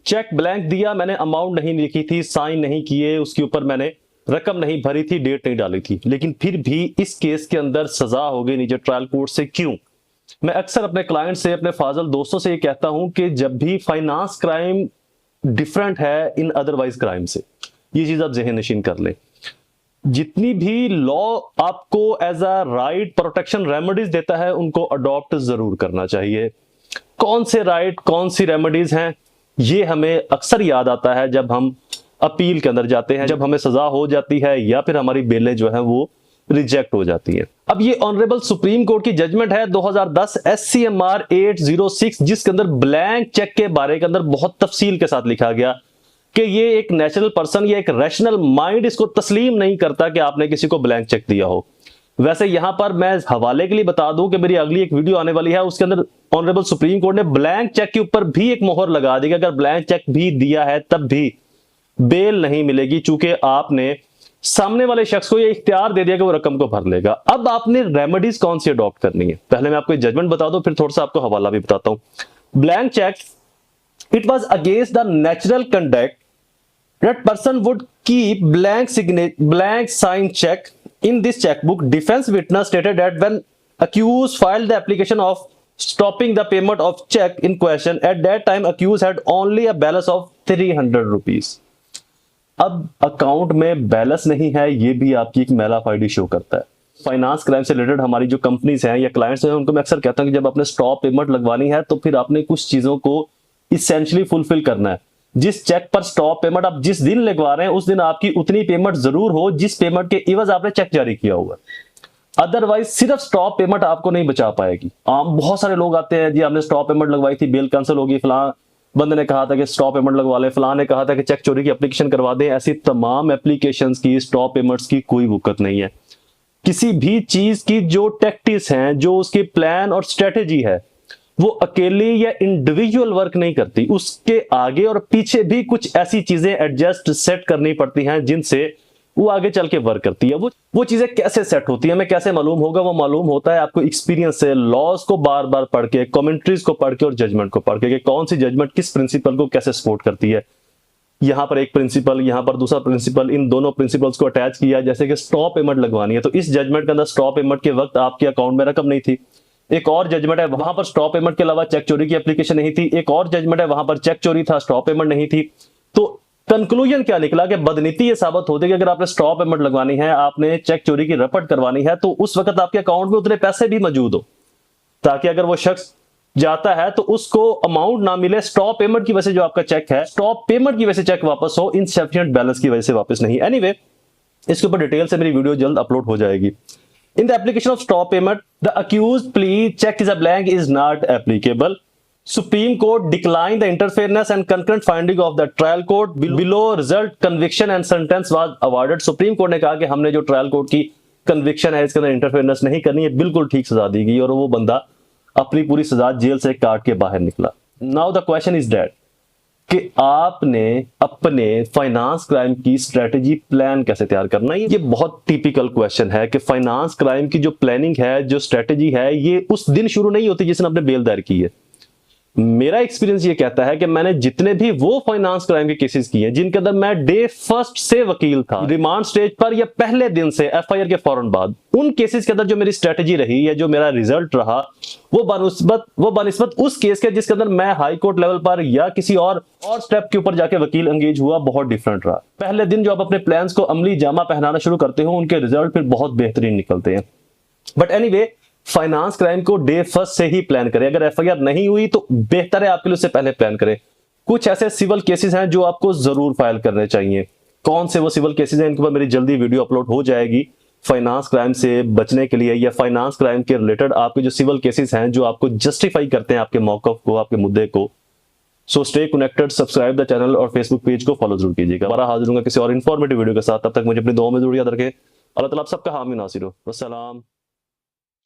Check blank दिया, मैंने amount नहीं लिखी थी, साइन नहीं किए, उसके ऊपर मैंने रकम नहीं भरी थी, डेट नहीं डाली थी, लेकिन फिर भी इस केस के अंदर सजा हो गई नीचे ट्रायल कोर्ट से। क्यों? मैं अक्सर अपने क्लाइंट से, अपने फाजल दोस्तों से ये कहता हूं कि जब भी फाइनेंस क्राइम डिफरेंट है इन अदरवाइज क्राइम से, ये चीज आप ज़हन नशीन कर लें। जितनी भी लॉ आपको as a right protection remedies देता है, उनको अडॉप्ट जरूर करना चाहिए। कौन से राइट, कौन सी रेमेडीज हैं, ये हमें अक्सर याद आता है जब हम अपील के अंदर जाते हैं, जब हमें सजा हो जाती है या फिर हमारी बेलें जो है वो रिजेक्ट हो जाती है। अब ये ऑनरेबल सुप्रीम कोर्ट की जजमेंट है 2010 SCMR 806, जिसके अंदर ब्लैंक चेक के बारे के अंदर बहुत तफसील के साथ लिखा गया कि ये एक नेचुरल पर्सन या एक रैशनल माइंड इसको तस्लीम नहीं करता कि आपने किसी को ब्लैंक चेक दिया हो। वैसे यहां पर मैं हवाले के लिए बता दूं कि मेरी अगली एक वीडियो आने वाली है, उसके अंदर ऑनरेबल सुप्रीम कोर्ट ने ब्लैंक चेक के ऊपर भी एक मोहर लगा दी कि अगर ब्लैंक चेक भी दिया है तब भी बेल नहीं मिलेगी, चूंकि आपने सामने वाले शख्स को यह इख्तियार दे दिया कि वो रकम को भर लेगा। अब आपने रेमेडीज कौन सी अडॉप्ट करनी है, पहले मैं आपको जजमेंट बता दूं, फिर थोड़ा सा आपको हवाला भी बताता हूं। Blank cheque, it was against the natural conduct that person would keep blank sign check in this checkbook. Defense witness stated that when accused filed the application of stopping the payment of check in question, at that time accused had only a balance of 300 rupees. अब account में balance नहीं है, ये भी आपकी एक mala fide show करता है। फाइनेंस क्राइम से रिलेटेड हमारी जो कंपनीज हैं या क्लाइंट्स हैं, उनको मैं अक्सर कहता हूं कि जब आपने स्टॉप पेमेंट लगवानी है तो फिर आपने कुछ चीजों को इसेंशियली फुलफिल करना है। जिस चेक पर स्टॉप पेमेंट आप जिस दिन लगवा रहे हैं, उस दिन आपकी उतनी पेमेंट जरूर हो जिस पेमेंट के इवज आपने चेक जारी किया हुआ। अदरवाइज सिर्फ स्टॉप पेमेंट आपको नहीं बचा पाएगी। बहुत सारे लोग आते हैं, जी हमने स्टॉप पेमेंट लगवाई थी, बिल कैंसिल होगी, फलां बंदे ने कहा था कि स्टॉप पेमेंट लगवा ले, फलां ने कहा था कि चेक चोरी की एप्लीकेशन करवा दें। ऐसी तमाम एप्लीकेशंस की, स्टॉप पेमेंट्स की कोई वक़्त नहीं है। किसी भी चीज की जो टैक्टिक्स हैं, जो उसकी प्लान और स्ट्रेटेजी है, वो अकेली या इंडिविजुअल वर्क नहीं करती, उसके आगे और पीछे भी कुछ ऐसी चीजें एडजस्ट सेट करनी पड़ती हैं जिनसे वो आगे चल के वर्क करती है। वो चीजें कैसे सेट होती है, हमें कैसे मालूम होगा? वो मालूम होता है आपको एक्सपीरियंस से, लॉज को बार बार पढ़ के, कमेंट्रीज को पढ़ के और जजमेंट को पढ़ के, कि कौन सी जजमेंट किस प्रिंसिपल को कैसे सपोर्ट करती है। यहां पर एक प्रिंसिपल, यहां पर दूसरा प्रिंसिपल, इन दोनों प्रिंसिपल्स को अटैच किया। जैसे कि स्टॉप पेमेंट लगवानी है तो इस जजमेंट के अंदर स्टॉप पेमेंट के वक्त आपके अकाउंट में रकम नहीं थी। एक और जजमेंट है, वहां पर स्टॉप पेमेंट के अलावा चेक चोरी की एप्लीकेशन नहीं थी। एक और जजमेंट है, वहां पर चेक चोरी था, स्टॉप पेमेंट नहीं थी। तो कंक्लूजन क्या निकला कि बदनीति ये साबित होती है कि अगर आपने स्टॉप पेमेंट लगवानी है, आपने चेक चोरी की रपट करवानी है, तो उस वक्त आपके अकाउंट में उतने पैसे भी मौजूद हो, ताकि अगर वो शख्स जाता है तो उसको अमाउंट ना मिले स्टॉप पेमेंट की वजह से। जो आपका चेक है स्टॉप पेमेंट की वजह से चेक वापस हो, इनसफिशिएंट बैलेंस की वजह से वापस नहीं। एनीवे, इसके ऊपर डिटेल से मेरी वीडियो जल्द अपलोड हो जाएगी। In the application of stop payment, the accused plea check is a blank is not applicable. Supreme Court declined the interference and concurrent finding of the trial court. Below result, conviction and sentence was awarded. Supreme Court ने कहा कि हमने जो trial court की conviction है इसके अंदर interference नहीं करनी है, बिल्कुल ठीक सजा दी गई और वो बंदा अपनी पूरी सजा जेल से काट के बाहर निकला। Now the question is that कि आपने अपने फाइनेंस क्राइम की स्ट्रेटेजी प्लान कैसे तैयार करना है। ये बहुत टिपिकल क्वेश्चन है कि फाइनेंस क्राइम की जो प्लानिंग है, जो स्ट्रेटेजी है, ये उस दिन शुरू नहीं होती जिस दिन आपने बेल दायर की है। मेरा एक्सपीरियंस ये कहता है कि मैंने जितने भी वो फाइनेंस क्राइम के केसेस किए जिनके अंदर मैं डे फर्स्ट से वकील था, रिमांड स्टेज पर या पहले दिन से एफआईआर के फौरन बाद, उन केसेस के अंदर जो मेरी स्ट्रेटेजी रही या जो मेरा रिजल्ट रहा, वो बनिस्बत उस केस के जिसके अंदर मैं हाई कोर्ट लेवल पर या किसी और स्टेप के ऊपर जाके वकील एंगेज हुआ, बहुत डिफरेंट रहा। पहले दिन जो आप अपने प्लान्स को अमली जामा पहनाना शुरू करते हो, उनके रिजल्ट फिर बहुत बेहतरीन निकलते हैं। बट एनीवे, फाइनेंस क्राइम को डे फर्स्ट से ही प्लान करें। अगर एफआईआर नहीं हुई तो बेहतर है आपके लिए उससे पहले प्लान करें। कुछ ऐसे सिविल केसेस हैं जो आपको जरूर फाइल करने चाहिए। कौन से वो सिविल केसेस हैं, इनके ऊपर मेरी जल्दी वीडियो अपलोड हो जाएगी। फाइनेंस क्राइम से बचने के लिए या फाइनेंस क्राइम के रिलेटेड आपके जो सिविल केसेस हैं जो आपको जस्टिफाई करते हैं आपके मौकफ को, आपके मुद्दे को। So stay connected, subscribe the channel और फेसबुक पेज को फॉलो जरूर कीजिएगा। हमारा हाजिर होगा किसी और इन्फॉर्मेटिव वीडियो के साथ। तब तक मुझे अपनी दुआ में जरूर याद रखें। अल्लाह ताला आप सबका हामी नासिर हो। वस्सलाम।